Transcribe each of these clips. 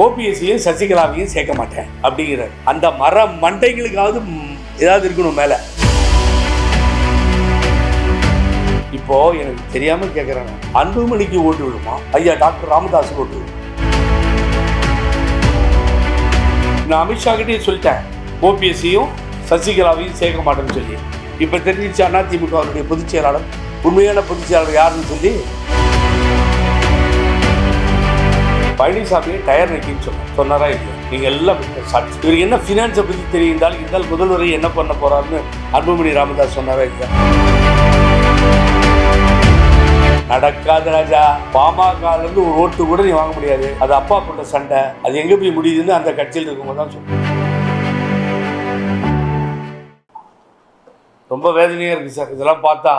ஓபிஎஸ்சியும் சசிகலாவையும் சேர்க்க மாட்டேன் அப்படிங்கிற அந்த மர மண்டைகளுக்காவது ஏதாவது இருக்கணும் மேல. இப்போ எனக்கு தெரியாம கேட்கறாங்க, அன்புமணிக்கு ஓட்டு விடுமா, ஐயா டாக்டர் ராமதாஸ் ஓட்டு விடும். நான் அமித்ஷா கிட்டே சொல்லிட்டேன், ஓபிஎஸ்சியும் சசிகலாவையும் சேர்க்க மாட்டேன்னு சொல்லி. இப்ப தெரிஞ்சிச்சு அதிமுக பொதுச் செயலாளர், உண்மையான பொதுச் செயலாளர் யாருன்னு சொல்லி பழனிசாமியை டயர் நக்கின்னு சொன்னாரா இல்லையா? நீங்க எல்லாம் சாட்சி. இவருக்கு என்ன பினான்ஸை பத்தி தெரிந்தால் இருந்தால் முதல்வரை என்ன பண்ண போறாருன்னு அன்புமணி ராமதாஸ் சொன்னாரா இல்லையா? நடக்காத ராஜா. பாமக இருந்து ஒரு ஓட்டு கூட நீ வாங்க முடியாது. அது அப்பா போட்ட சண்டை, அது எங்க போய் முடியுதுன்னு அந்த கட்சியில் இருக்கும்போது தான் சொல்லுவேன். ரொம்ப வேதனையா இருக்கு சார் இதெல்லாம் பார்த்தா.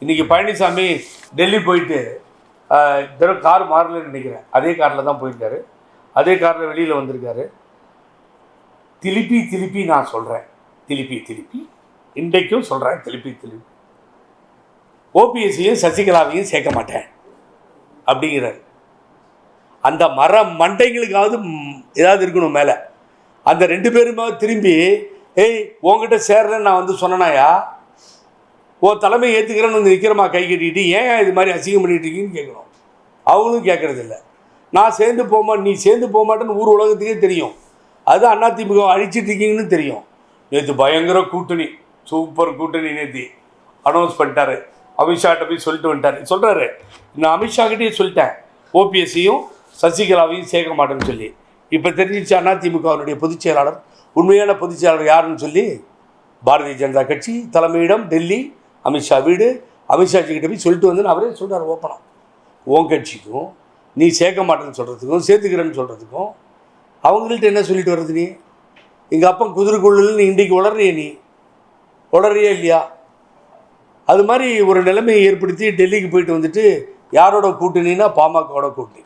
இன்னைக்கு பழனிசாமி டெல்லி போயிட்டு கார் மாறலன்னு நினைக்கிறேன், அதே காரில் தான் போயிருக்காரு, அதே காரில் வெளியில் வந்திருக்காரு. திருப்பி நான் சொல்கிறேன், திருப்பி இன்றைக்கும் சொல்கிறேன், திருப்பி ஓபிஎஸ்சியும் சசிகலாவையும் சேர்க்க மாட்டேன் அப்படிங்கிறார். அந்த மர மண்டைகளுக்காவது ஏதாவது இருக்கணும் மேலே. அந்த ரெண்டு பேருமே திரும்பி, ஏய் உங்ககிட்ட சேர்றேன்னு நான் வந்து சொன்னனாயா, தலைமை ஏற்றுக்கிறேன்னு வந்து நிற்கிறமா கை கட்டிட்டு, ஏன் இது மாதிரி அசிங்கம் பண்ணிட்டு இருக்கீங்கன்னு கேட்கணும். அவங்களும் கேட்கறதில்ல. நான் சேர்ந்து நீ சேர்ந்து போக மாட்டேன்னு ஊர் உலகத்துக்கே தெரியும். அது அதிமுக அழிச்சிட்டு இருக்கீங்கன்னு தெரியும். நேற்று பயங்கர கூட்டணி, சூப்பர் கூட்டணி நேற்று அனௌன்ஸ் பண்ணிட்டாரு. அமித்ஷாட்ட போய் சொல்லிட்டு வந்துட்டாரு. சொல்கிறாரு, நான் அமித்ஷா கிட்டே சொல்லிட்டேன், ஓபிஎஸ்சியும் சசிகலாவையும் சேர்க்க மாட்டேன்னு சொல்லி. இப்போ தெரிஞ்சிச்சு அதிமுக பொதுச் செயலாளர், உண்மையான பொதுச் செயலாளர் யாருன்னு சொல்லி. பாரதிய ஜனதா கட்சி தலைமையிடம் டெல்லி, அமித்ஷா வீடு, அமித்ஷாஜி கிட்ட போய் சொல்லிட்டு வந்து அவரே சொல்கிறார் ஓப்பனா, உன் கட்சிக்கும் நீ சேர்க்க மாட்டேன்னு சொல்கிறதுக்கும் சேர்த்துக்கிறேன்னு சொல்கிறதுக்கும் அவங்கள்ட்ட என்ன சொல்லிட்டு வர்றது? நீ எங்கள் அப்பா குதிரைக்குள்ள நீ இன்றைக்கு உளறியே இல்லையா? அது மாதிரி ஒரு நிலைமையை ஏற்படுத்தி டெல்லிக்கு போயிட்டு வந்துட்டு யாரோட கூட்டணின்னா பாமகவோட கூட்டணி.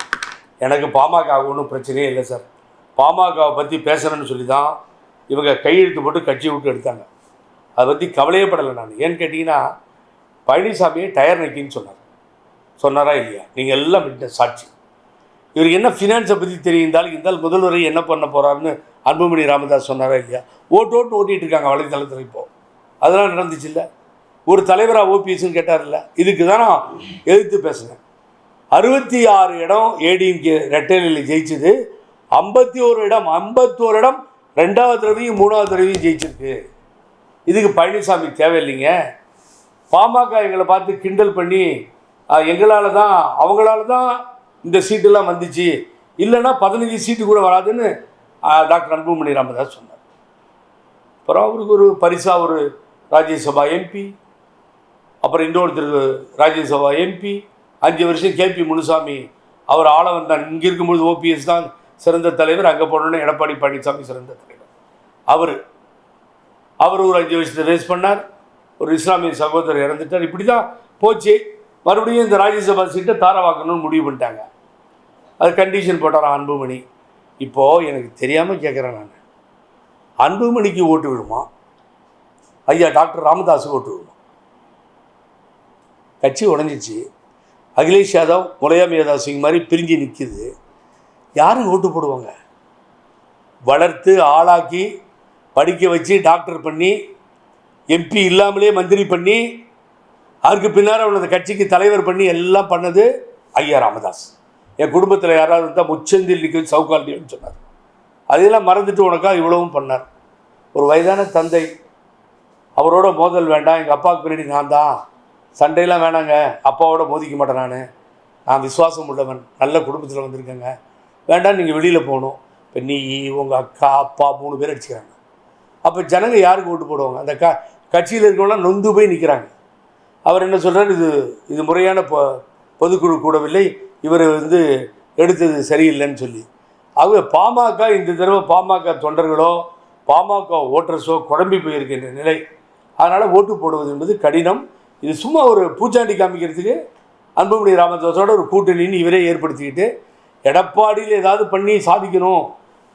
எனக்கு பாமக ஒன்றும் பிரச்சனையே இல்லை சார். பாமகவை பற்றி பேசுகிறேன்னு சொல்லி தான் இவங்க கையெழுத்து போட்டு கட்சியை விட்டு எடுத்தாங்க. அதை பற்றி கவலையே படலை நான். ஏன்னு கேட்டிங்கன்னா, பழனிசாமியை டயர் நக்கின்னு சொன்னாரா இல்லையா? நீங்கள் எல்லாம் விட்ட சாட்சி. இவருக்கு என்ன ஃபினான்ஸை பற்றி தெரிந்தால் முதல்வரை என்ன பண்ண போகிறாருன்னு அன்புமணி ராமதாஸ் சொன்னாரா இல்லையா? ஓட்டிகிட்டு இருக்காங்க வலைத்தளத்தில். இப்போது அதெல்லாம் நடந்துச்சு இல்லை? ஒரு தலைவராக ஓபிஎஸ்ன்னு கேட்டார்ல, இதுக்கு தான் நான் எதிர்த்து பேசுனேன். 66 இடம் ஏடிஎம்கே ரெட்டையிலில் ஜெயிச்சது, 51 இடம் 2வது தடவையும் 3வது தடவையும் ஜெயிச்சிருக்கு. இதுக்கு பழனிசாமி தேவையில்லைங்க. பாமக எங்களை பார்த்து கிண்டல் பண்ணி, எங்களால் தான் அவங்களால தான் இந்த சீட்டெல்லாம் வந்துச்சு, இல்லைன்னா 15 சீட்டு கூட வராதுன்னு டாக்டர் அன்புமணி ராமதாஸ் சொன்னார். அப்புறம் அவருக்கு ஒரு பரிசாக ஒரு ராஜ்யசபா எம்பி, அப்புறம் இன்னொருத்தருக்கு ராஜ்யசபா எம்பி, 5 வருஷம் கேபி முனுசாமி அவர் ஆள வந்தார். இங்கே இருக்கும்பொழுது ஓபிஎஸ் தான் சிறந்த தலைவர், அங்கே போனோன்னே எடப்பாடி பழனிசாமி சிறந்த தலைவர். அவர் ஒரு 5 வருஷத்தை ரேஸ் பண்ணார். ஒரு இஸ்லாமிய சகோதரர் இறந்துட்டார். இப்படி தான் போச்சு. மறுபடியும் இந்த ராஜ்யசபா சீட்டை தாரவாக்கணும்னு முடிவு பண்ணிட்டாங்க. அது கண்டிஷன் போட்டாராம் அன்புமணி. இப்போது எனக்கு தெரியாமல் கேட்குறேன் நான், அன்புமணிக்கு ஓட்டு விடுமா, ஐயா டாக்டர் ராமதாஸ் ஓட்டு விடுமா? கட்சி உடஞ்சிச்சு. அகிலேஷ் யாதவ், முலாயம் யாதவ் சிங் மாதிரி பிரிஞ்சு நிற்கிது. யாரும் ஓட்டு போடுவாங்க? வளர்த்து ஆளாக்கி படிக்க வச்சு டாக்டர் பண்ணி எம்பி இல்லாமலே மந்திரி பண்ணி அதுக்கு பின்னால் அவனது கட்சிக்கு தலைவர் பண்ணி எல்லாம் பண்ணது ஐயா ராமதாஸ். என் குடும்பத்தில் யாராவது இருந்தால் முச்சந்தில் நிற்க சவுக்கால்டின்னு சொன்னார். அதையெல்லாம் மறந்துட்டு உனக்காக இவ்வளவும் பண்ணார். ஒரு வயதான தந்தை, அவரோட மோதல் வேண்டாம், எங்கள் அப்பாவுக்கு பின்னாடி நான் தான், சண்டையெல்லாம் வேணாங்க, அப்பாவோட மோதிக்க மாட்டேன், நான் விசுவாசம் உள்ளவன், நல்ல குடும்பத்தில் வந்திருக்கேங்க, வேண்டாம் நீங்கள் வெளியில் போகணும். இப்போ நீ உங்கள் அக்கா அப்பா 3 பேர் அடிச்சுக்கிறாங்க. அப்போ ஜனங்க யாருக்கு ஓட்டு போடுவாங்க? அந்த கட்சியில் இருக்கவங்களாம் நொந்து போய் நிற்கிறாங்க. அவர் என்ன சொல்கிறார், இது முறையான பொதுக்குழு கூடவில்லை, இவர் எடுத்தது சரியில்லைன்னு சொல்லி. அவங்க பாமக இந்த தடவை பாமக தொண்டர்களோ பாமக ஓட்டர்ஸோ குழம்பி போயிருக்கின்ற நிலை. அதனால் ஓட்டு போடுவது என்பது கடினம். இது சும்மா ஒரு பூச்சாண்டி காமிக்கிறதுக்கு அன்புமணி ராமதாஸோட ஒரு கூட்டணின்னு இவரே ஏற்படுத்திக்கிட்டு எடப்பாடியில் ஏதாவது பண்ணி சாதிக்கணும்,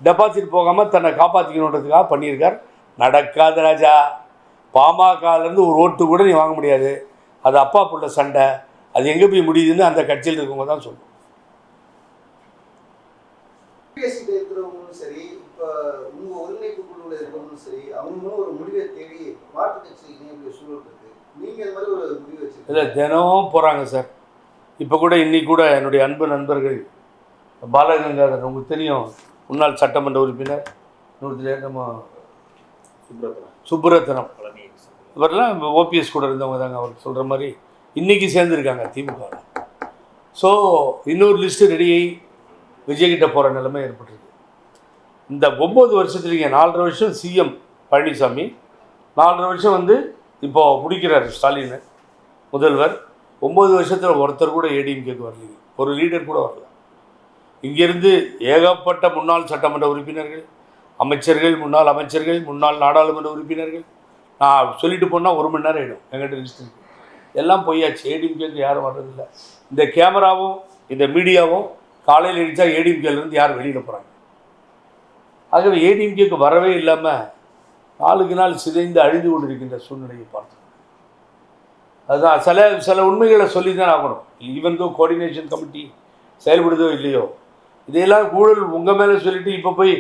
டெபாசிட் போகாமல் தன்னை காப்பாற்றிக்கணுன்றதுக்காக பண்ணியிருக்கார். நடக்காத ராஜா. பாமகலேருந்து ஒரு ஓட்டு கூட நீ வாங்க முடியாது. அது அப்பா போட்ட சண்டை, அது எங்கே போய் முடியுதுன்னு அந்த கட்சியில் இருக்கவங்க தான் சொல்லுவோம். இருக்கிறவங்களும் சரி, இப்போ உங்க ஒருங்கிணைப்பு குழுவில் இருக்கிறவங்களும் சரி, அவங்களும் ஒரு முடிவை தேடி மாற்று கட்சி சூழல் இருக்கு. நீங்க இந்த மாதிரி ஒரு முடிவு வச்சிருக்கீங்க? இல்லை, தினமும் போகிறாங்க சார். இப்போ கூட இன்னைக்கு கூட என்னுடைய அன்பு நண்பர்கள் பாலகங்காதர், உங்களுக்கு தெரியும், முன்னாள் சட்டமன்ற உறுப்பினர், நம்ம சுப்புரத்னம், இவரெல்லாம் ஓபிஎஸ் கூட இருந்தவங்க தாங்க. அவர் சொல்கிற மாதிரி இன்றைக்கி சேர்ந்துருக்காங்க திமுக. ஸோ இன்னொரு லிஸ்ட்டு ரெடியாகி விஜய்கிட்ட போகிற நிலைமை ஏற்பட்டிருக்கு. இந்த 9 வருஷத்துலேங்க 4.5 வருஷம் சிஎம் பழனிசாமி, 4.5 வருஷம் வந்து இப்போது முடிக்கிறார் ஸ்டாலின் முதல்வர். 9 வருஷத்தில் ஒருத்தர் கூட ஏடிஎம்கேக்கு வரலைங்க, ஒரு லீடர் கூட வரல. இங்கேருந்து ஏகப்பட்ட முன்னாள் சட்டமன்ற உறுப்பினர்கள், அமைச்சர்கள், முன்னாள் அமைச்சர்கள், முன்னாள் நாடாளுமன்ற உறுப்பினர்கள், நான் சொல்லிட்டு போனால் 1 மணி நேரம் ஆகிடும். எங்கிட்ட லிஸ்ட் இருக்குது, எல்லாம் பொய்யாச்சு. ஏடிஎம்கேக்கு யாரும் வர்றதில்லை. இந்த கேமராவும் இந்த மீடியாவும் காலையில் அடித்தா ஏடிஎம்கேலேருந்து யார் வெளியில் போகிறாங்க. ஆகவே ஏடிஎம்கேக்கு வரவே இல்லாமல் நாளுக்கு நாள் சிதைந்து அழிந்து கொண்டு இருக்கின்ற சூழ்நிலையை பார்த்தோம். அதுதான் சில உண்மைகளை சொல்லி தான் ஆகணும். ஈவன் தோ கோஆர்டினேஷன் கமிட்டி செயல்படுதோ இல்லையோ, இதையெல்லாம் ஊழல் உங்கள் மேலே சொல்லிவிட்டு இப்போ போய்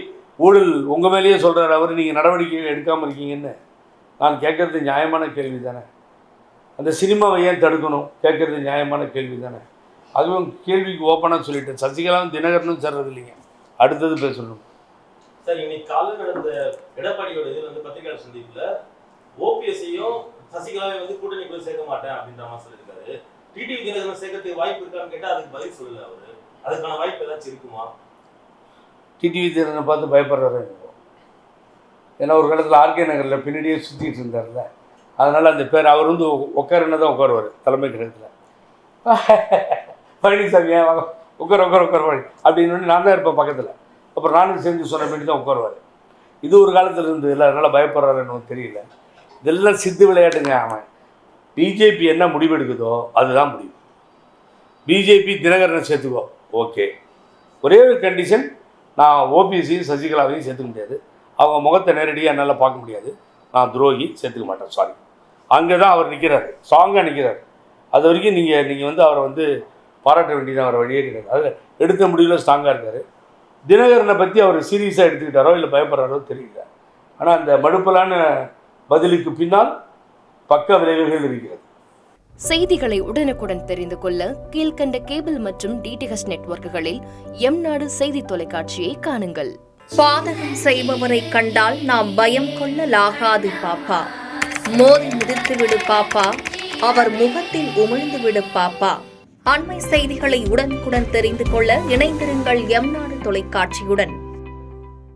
ஊழல் உங்கள் மேலேயே சொல்கிறார் அவர், நீங்கள் நடவடிக்கை எடுக்காமல் இருக்கீங்கன்னு. நான் கேட்குறது நியாயமான கேள்வி தானே. அந்த சினிமாவை ஏன் தடுக்கணும் கேட்குறது நியாயமான கேள்வி தானே. அதுவும் கேள்விக்கு ஓப்பனாக சொல்லிட்டேன். சசிகலாவும் தினகரனும் சேர்றது இல்லைங்க, அடுத்தது பேசணும் சார். இன்னைக்கு காலையில் நடந்த எடப்பாடியோட இது வந்து பத்திரிகையாளர் சந்திப்பில் ஓபிஎஸ்ஸையும் சசிகலாவையும் வந்து கூட்டணிக்குள்ள சேர்க்க மாட்டேன் அப்படின்ற மாதிரி சொல்லியிருக்காரு. டிடிவி தினகரன் சேர்க்கறதுக்கு வாய்ப்பு இருக்கான்னு கேட்டால் அதுக்கு பதில் சொல்லல அவர். அதுக்கான வாய்ப்பு ஏதாச்சும் இருக்குமா? டிடிவி தினகரனை பார்த்து பயப்படுறாரு. ஏன்னா ஒரு காலத்தில் ஆர்கே நகரில் பின்னாடியே சுற்றிட்டு இருந்தார்ல, அதனால் அந்த பேர் அவர் வந்து உட்காருன்னு தான் உட்காருவார் தலைமை கிரகத்தில். பழனிசாமி ஏன் வாங்க உட்கார் அப்படின்னு நான் தான் இருப்பேன் பக்கத்தில். அப்புறம் நானும் சேர்ந்து சொன்ன வேண்டி தான் உட்காருவார். இது ஒரு காலத்தில் இருந்தது இல்லை, அதனால் பயப்படுறாருன்னு தெரியல. இதெல்லாம் சித்து விளையாட்டுங்க. அவன் பிஜேபி என்ன முடிவெடுக்குதோ அதுதான் முடிவு. பிஜேபி தினகரனை சேர்த்துக்கோ, ஓகே. ஒரே ஒரு கண்டிஷன், நான் ஓபிஎஸ்சியும் சசிகலாவையும் சேர்த்துக்க முடியாது. அவங்க முகத்தை நேரடியாக என்னால் பார்க்க முடியாது. நான் துரோகி, சேர்த்துக்க மாட்டேன், சாரி. அங்கே தான் அவர் நிற்கிறார், ஸ்ட்ராங்காக நிற்கிறார். அது வரைக்கும் நீங்கள் வந்து அவரை வந்து பாராட்ட வேண்டியதான், அவரை வெளியேறினார். அதில் எடுத்த முடிவில் ஸ்ட்ராங்காக இருக்கார். தினகரனை பற்றி அவர் சீரியஸாக எடுத்துக்கிட்டாரோ இல்லை பயப்படுறாரோ தெரியல. ஆனால் அந்த மடுப்பலான பதிலுக்கு பின்னால் பக்க விளைவுகள் இருக்கிறது. செய்திகளை உடனுக்குடன் தெரிந்து கொள்ள கீழ்கண்ட கேபிள் மற்றும் டிடிஎச் நெட்வொர்க்குகளில் எம்நாடு செய்தி தொலைக்காட்சியை காணுங்கள். பாதகம் செய்பவரை கண்டால் நாம் பயம் கொள்ளலாகாது பாப்பா. மோதி மிதித்துவிடு பாப்பா, அவர் முகத்தில் உமிழ்ந்து விடு பாப்பா. அண்மை செய்திகளை உடனுக்குடன் தெரிந்து கொள்ள இணைந்திருங்கள் எம்நாடு தொலைக்காட்சியுடன்.